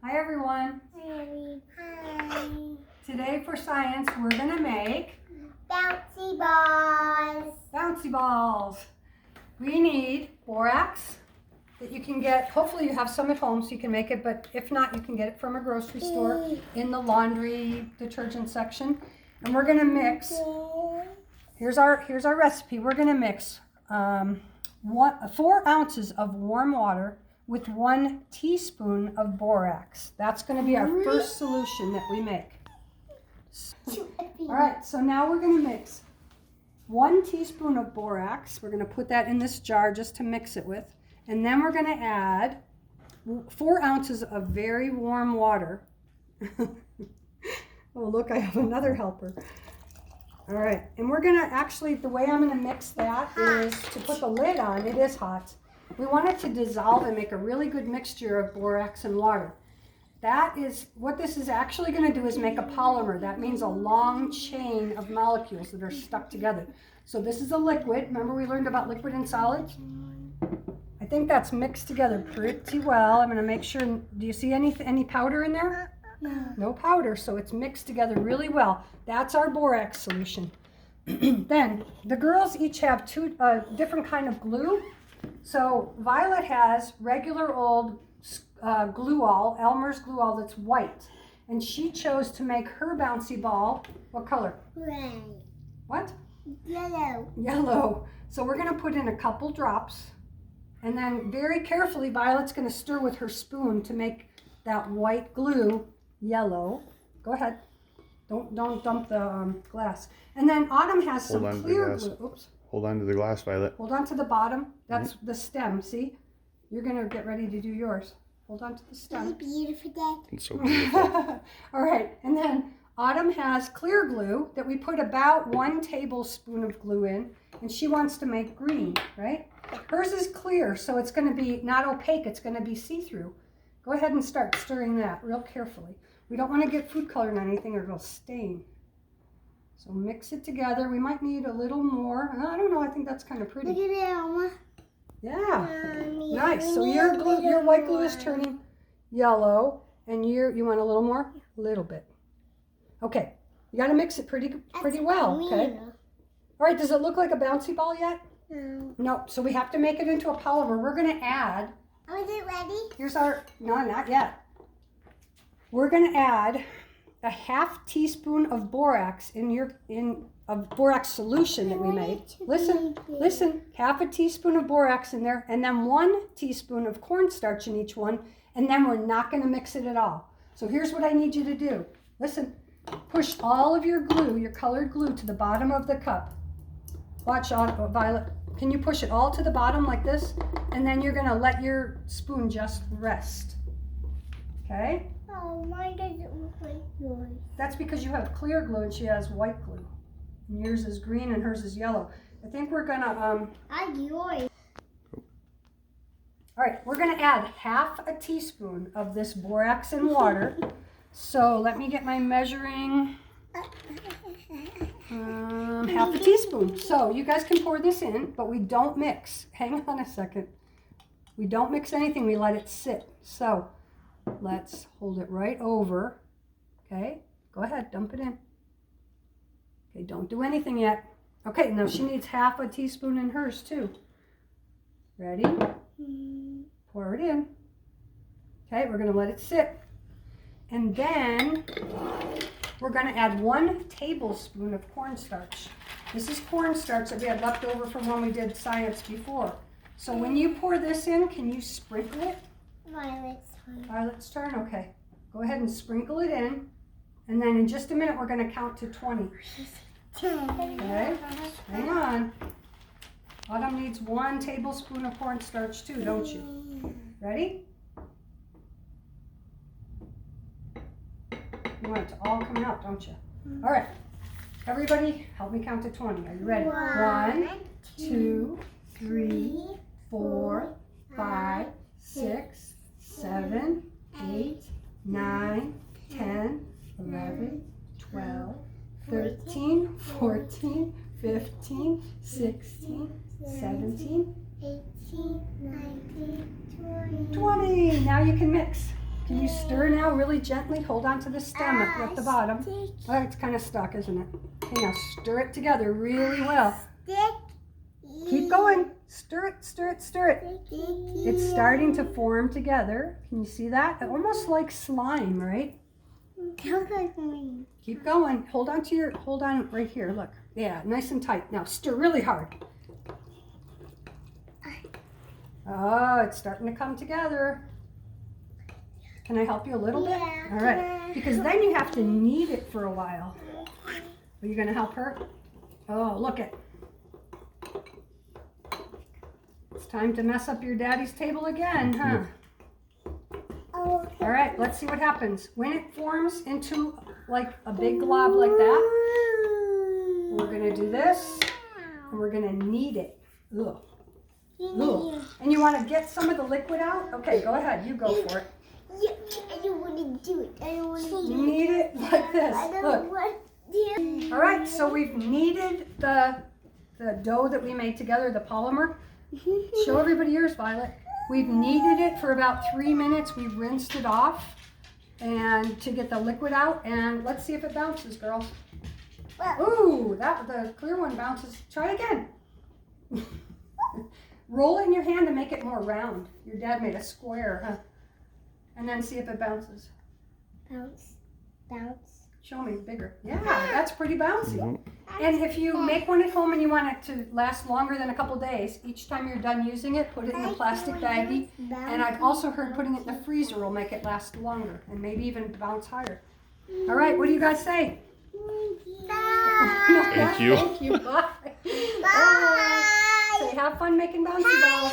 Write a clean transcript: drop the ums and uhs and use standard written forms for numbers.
Hi everyone. Hi. Today for science we're going to make Bouncy balls. bouncy balls. We need borax that you can get, hopefully you have some at home so you can make it, but if not you can get it from a grocery store in the laundry detergent section. And we're going to mix, here's our recipe. We're going to mix 4 ounces of warm water with 1 teaspoon of borax. That's going to be our first solution that we make. All right, so now we're going to mix 1 teaspoon of borax. We're going to put that in this jar just to mix it with. And then we're going to add 4 ounces of very warm water. Oh, look, I have another helper. All right, and we're going to actually, the way I'm going to mix that is to put the lid on. It is hot. We want it to dissolve and make a really good mixture of borax and water. That is, what this is actually going to do is make a polymer. That means a long chain of molecules that are stuck together. So this is a liquid. Remember we learned about liquid and solids? I think that's mixed together pretty well. I'm going to make sure, do you see any powder in there? No. No powder, so it's mixed together really well. That's our borax solution. Then the girls each have 2 different kind of glue. So Violet has regular old glue-all, Elmer's glue-all that's white. And she chose to make her bouncy ball, what color? Red. What? Yellow. Yellow. So we're going to put in a couple drops. And then very carefully, Violet's going to stir with her spoon to make that white glue yellow. Go ahead. Don't dump the glass. And then Autumn has some clear glue. Oops. Hold on to the glass, Violet. Hold on to the bottom. That's the stem. See? You're going to get ready to do yours. Hold on to the stem. It's beautiful, Dad. It's so beautiful. All right. And then Autumn has clear glue that we put about 1 tablespoon of glue in. And she wants to make green, right? Hers is clear, so it's going to be not opaque. It's going to be see-through. Go ahead and start stirring that real carefully. We don't want to get food coloring on anything or it'll stain. So mix it together. We might need a little more. I don't know. I think that's kind of pretty. Look at it, Mama. Yeah. Nice. So your white glue is turning yellow, and you want a little more? A little bit. Okay. You got to mix it pretty well. Okay. All right. Does it look like a bouncy ball yet? No. No. So we have to make it into a polymer. We're going to add. Oh, is it ready? Here's our. No, not yet. We're going to add a 1/2 teaspoon of borax of borax solution that we made. Listen, 1/2 teaspoon of borax in there, and then 1 teaspoon of cornstarch in each one, and then we're not going to mix it at all. So here's what I need you to do. Listen, push all of your glue, your colored glue, to the bottom of the cup. Watch, Violet. Can you push it all to the bottom like this? And then you're going to let your spoon just rest. Okay? Oh, mine doesn't look like yours. That's because you have clear glue and she has white glue. And yours is green and hers is yellow. I think we're gonna I yours. all right, we're gonna add 1/2 teaspoon of this borax and water. So let me get my measuring 1/2 teaspoon. So you guys can pour this in, but we don't mix. Hang on a second. We don't mix anything, we let it sit. So let's hold it right over. Okay, go ahead, dump it in. Okay, don't do anything yet. Okay, now she needs 1/2 teaspoon in hers too. Ready? Pour it in. Okay, we're going to let it sit. And then we're going to add 1 tablespoon of cornstarch. This is cornstarch that we had left over from when we did science before. So when you pour this in, can you sprinkle it? Violet's turn. Violet's turn? Okay. Go ahead and sprinkle it in. And then in just a minute, we're going to count to 20. Okay? Hang on. Autumn needs 1 tablespoon of cornstarch too, don't you? Ready? You want it to all come out, don't you? All right. Everybody, help me count to 20. Are you ready? 1, 2, 3, 4, 5, 6, 7, 8, 9, 10, 11, 12, 13, 14, 15, 16, 17, 18, 19, 20. 20. Now you can mix. Can you stir now really gently? Hold on to the stem at the bottom. Oh, it's kind of stuck, isn't it? Okay, now stir it together really well. Keep going. Stir it, stir it, stir it. It's starting to form together. Can you see that? Almost like slime, right? Keep going. Hold on right here. Look. Yeah, nice and tight. Now stir really hard. Oh, it's starting to come together. Can I help you a little bit? All right. Because then you have to knead it for a while. Are you going to help her? Oh, look it. It's time to mess up your daddy's table again, huh? All right, let's see what happens. When it forms into like a big glob like that, we're going to do this, and we're going to knead it. Ugh. Ugh. And you want to get some of the liquid out? Okay, go ahead. You go for it. I don't want to do it. I don't want to do it. Knead it like this. Look. All right, so we've kneaded the dough that we made together, the polymer. Show everybody yours, Violet. We've kneaded it for about 3 minutes. We've rinsed it off and to get the liquid out. And let's see if it bounces, girls. Ooh, the clear one bounces. Try it again. Roll it in your hand to make it more round. Your dad made a square, huh? And then see if it bounces. Bounce, bounce. Show me bigger. Yeah, that's pretty bouncy. And if you make one at home and you want it to last longer than a couple days, each time you're done using it, put it in a plastic baggie. And I've also heard putting it in the freezer will make it last longer and maybe even bounce higher. All right, what do you guys say? Thank you. Thank you. Bye. Bye. Say have fun making bouncy balls.